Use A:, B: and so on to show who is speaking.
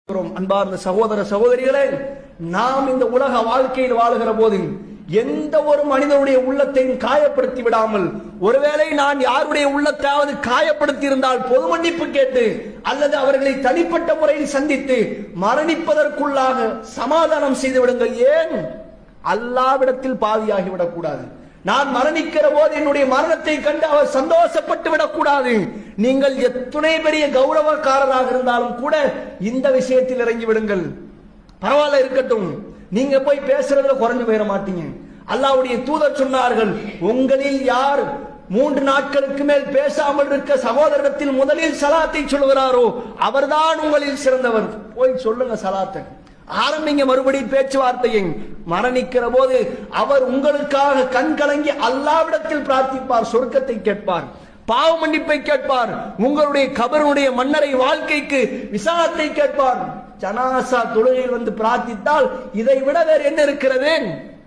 A: அன்பார்ந்த சகோதர சகோதரிகளே, நாம் இந்த உலக வாழ்க்கையில் வாழுகிற போது எந்த ஒரு மனிதனுடைய உள்ளத்தையும் காயப்படுத்தி விடாமல், ஒருவேளை நான் யாருடைய உள்ளத்தாவது காயப்படுத்தி இருந்தால் பொது மன்னிப்பு கேட்டு அல்லது அவர்களை தனிப்பட்ட முறையில் சந்தித்து மரணிப்பதற்குள்ளாக சமாதானம் செய்து விடுங்கள். ஏன் அல்லாஹ்விடத்தில் பாவியாகிவிடக் கூடாது. நான் மரணிக்கிற போது என்னுடைய மரணத்தை கண்டு அவர் சந்தோஷப்பட்டு விடக்கூடாது. நீங்கள் எத்தனை பெரிய கௌரவக்காரராக இருந்தாலும் கூட இந்த விஷயத்தில் இறங்கி விடுங்கள். பரவாயில்ல, இருக்கட்டும், நீங்க போய் பேசுறதுல குறைஞ்சு போயிட மாட்டீங்க. அல்லாஹ்வுடைய தூதர் சொன்னார்கள், உங்களில் யார் 3 நாட்களுக்கு மேல் பேசாமல் இருக்க சகோதரத்தில் முதலில் சலாத்தை சொல்கிறாரோ அவர்தான் உங்களில் சிறந்தவர். போய் சொல்லுங்க சலாத்தை, ஆரம்பிங்க மறுபடியும் பேச்சுவார்த்தையை. மரணிக்கிற போது அவர் உங்களுக்காக கண் கலங்கி அல்லாஹ்விடத்தில் பிரார்த்திப்பார், சொர்க்கத்தை கேட்பார், பாவ மன்னிப்பை கேட்பார், உங்களுடைய கபருடைய மன்னரை வாழ்க்கைக்கு விசாலத்தை கேட்பார். ஜனாசா தொழுகையில் வந்து பிரார்த்தித்தால் இதை விட வேறு என்ன இருக்கிறது?